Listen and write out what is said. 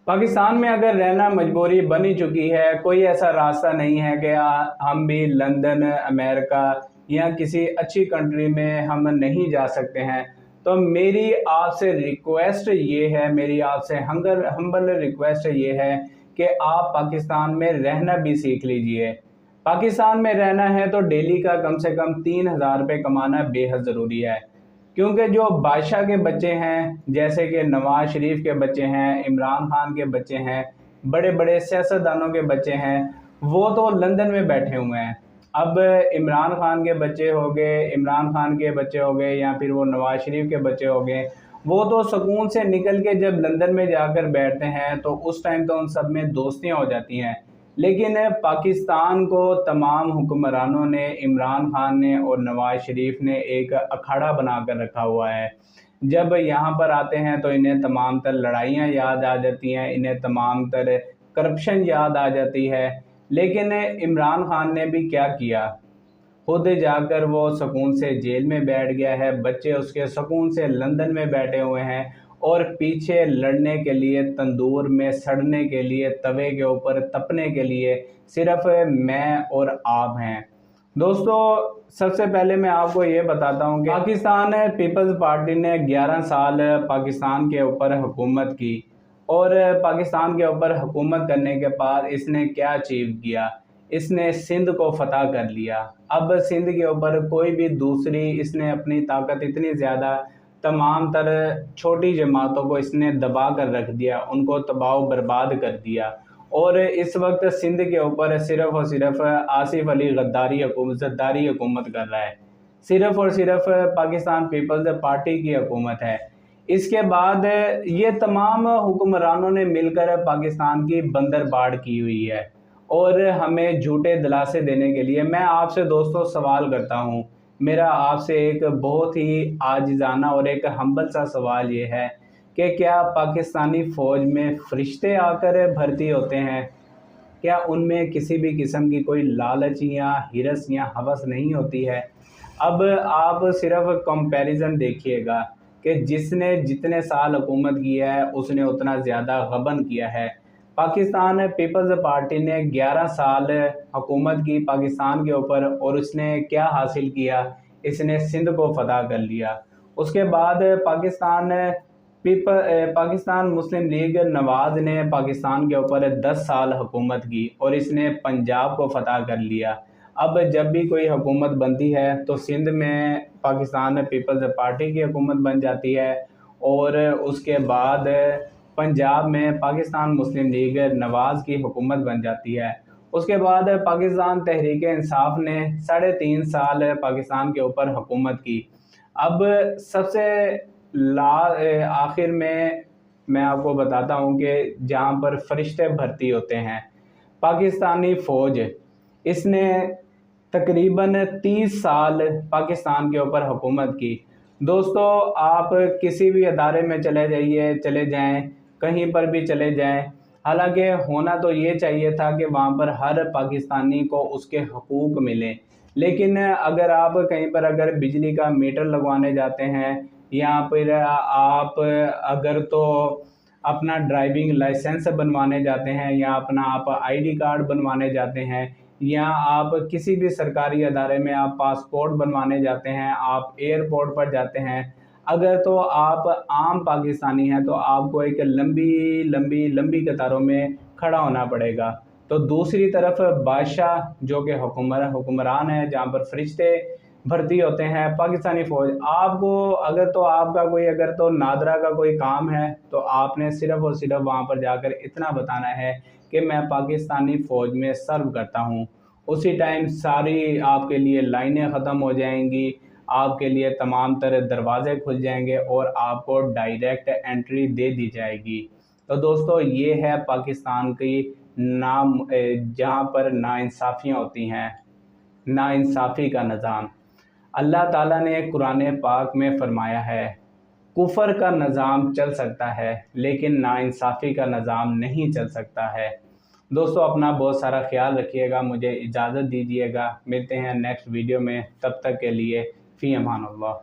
पाकिस्तान में अगर रहना मजबूरी बनी चुकी है, कोई ऐसा रास्ता नहीं है कि हम भी लंदन, अमेरिका या किसी अच्छी कंट्री में हम नहीं जा सकते हैं। तो मेरी आपसे रिक्वेस्ट ये है, मेरी आपसे हम्बल रिक्वेस्ट ये है कि आप पाकिस्तान में रहना भी सीख लीजिए। पाकिस्तान में रहना है तो डेली का कम से कम 3,000 रुपये कमाना बेहद ज़रूरी है, क्योंकि जो बादशाह के बच्चे हैं, जैसे कि नवाज शरीफ के बच्चे हैं, इमरान खान के बच्चे हैं, बड़े बड़े सियासतदानों के बच्चे हैं, वो तो लंदन में बैठे हुए हैं। अब इमरान खान के बच्चे हो गए, इमरान खान के बच्चे हो गए, या फिर वो नवाज शरीफ के बच्चे हो गए, वो तो सुकून से निकल के जब लंदन में जाकर बैठते हैं तो उस टाइम तो उन सब में दोस्तियाँ हो जाती हैं। लेकिन पाकिस्तान को तमाम हुक्मरानों ने, इमरान खान ने और नवाज शरीफ ने एक अखाड़ा बना कर रखा हुआ है। जब यहाँ पर आते हैं तो इन्हें तमाम तर लड़ाइयाँ याद आ जाती हैं, इन्हें तमाम तर करप्शन याद आ जाती है। लेकिन इमरान खान ने भी क्या किया, खुद जाकर वो सुकून से जेल में बैठ गया है, बच्चे उसके सुकून से लंदन में बैठे हुए हैं, और पीछे लड़ने के लिए, तंदूर में सड़ने के लिए, तवे के ऊपर तपने के लिए सिर्फ मैं और आप हैं। दोस्तों, सबसे पहले मैं आपको ये बताता हूँ कि पाकिस्तान पीपल्स पार्टी ने 11 साल पाकिस्तान के ऊपर हुकूमत की, और पाकिस्तान के ऊपर हुकूमत करने के बाद इसने क्या अचीव किया। इसने सिंध को फतह कर लिया। अब सिंध के ऊपर कोई भी दूसरी, इसने अपनी ताकत इतनी ज़्यादा, तमाम तर छोटी जमातों को इसने दबा कर रख दिया, उनको तबाह बर्बाद कर दिया। और इस वक्त सिंध के ऊपर सिर्फ़ और सिर्फ आसिफ अली ज़रदारी हुकूमत कर रहा है। सिर्फ़ और सिर्फ पाकिस्तान पीपल्स पार्टी की हुकूमत है। इसके बाद ये तमाम हुक्मरानों ने मिलकर पाकिस्तान की बंदरबाड़ की हुई है, और हमें झूठे दिलासे देने के लिए मैं आपसे दोस्तों सवाल करता हूँ। मेरा आपसे एक बहुत ही आजिज़ाना और एक हम्बल सा सवाल ये है कि क्या पाकिस्तानी फ़ौज में फ़रिश्ते आकर भर्ती होते हैं? क्या उनमें किसी भी किस्म की कोई लालच या हिरस या हवस नहीं होती है? अब आप सिर्फ कंपैरिजन देखिएगा कि जिसने जितने साल हुकूमत किया है उसने उतना ज़्यादा गबन किया है। पाकिस्तान पीपल्स पार्टी ने 11 साल हुकूमत की पाकिस्तान के ऊपर, और उसने क्या हासिल किया, इसने सिंध को फतह कर लिया। उसके बाद पाकिस्तान मुस्लिम लीग नवाज ने पाकिस्तान के ऊपर 10 साल हुकूमत की, और इसने पंजाब को फतह कर लिया। अब जब भी कोई हुकूमत बनती है तो सिंध में पाकिस्तान पीपल्स पार्टी की हुकूमत बन जाती है, और उसके बाद पंजाब में पाकिस्तान मुस्लिम लीग नवाज की हुकूमत बन जाती है। उसके बाद पाकिस्तान तहरीक इंसाफ ने 3.5 साल पाकिस्तान के ऊपर हुकूमत की। अब सबसे आखिर में मैं आपको बताता हूँ कि जहाँ पर फरिश्ते भर्ती होते हैं, पाकिस्तानी फ़ौज, इसने तकरीबन 30 साल पाकिस्तान के ऊपर हुकूमत की। दोस्तों, आप किसी भी अदारे में चले जाएं, कहीं पर भी चले जाएं, हालांकि होना तो ये चाहिए था कि वहाँ पर हर पाकिस्तानी को उसके हकूक़ मिलें। लेकिन अगर आप कहीं पर अगर बिजली का मीटर लगवाने जाते हैं, या फिर आप अगर तो अपना ड्राइविंग लाइसेंस बनवाने जाते हैं, या अपना आप आईडी कार्ड बनवाने जाते हैं, या आप किसी भी सरकारी अदारे में आप पासपोर्ट बनवाने जाते हैं, आप एयरपोर्ट पर जाते हैं, अगर तो आप आम पाकिस्तानी हैं तो आपको एक लंबी कतारों में खड़ा होना पड़ेगा। तो दूसरी तरफ बादशाह जो कि हुक्मरान है, जहाँ पर फरिश्ते भर्ती होते हैं, पाकिस्तानी फ़ौज, आपको अगर तो नादरा का कोई काम है तो आपने सिर्फ़ और सिर्फ वहाँ पर जाकर इतना बताना है कि मैं पाकिस्तानी फ़ौज में सर्व करता हूँ। उसी टाइम सारी आपके लिए लाइनें ख़त्म हो जाएंगी, आपके लिए तमाम तरह दरवाज़े खुल जाएंगे, और आपको डायरेक्ट एंट्री दे दी जाएगी। तो दोस्तों, ये है पाकिस्तान की जहाँ पर नाइंसाफ़ियाँ होती हैं, नाइंसाफ़ी का निज़ाम। अल्लाह ताला ने कुरान पाक में फ़रमाया है, कुफ़र का निज़ाम चल सकता है लेकिन नाइंसाफ़ी का निज़ाम नहीं चल सकता है। दोस्तों, अपना बहुत सारा ख्याल रखिएगा, मुझे इजाज़त दीजिएगा। मिलते हैं नेक्स्ट वीडियो में, तब तक के लिए फ़ी अमान अल्लाह।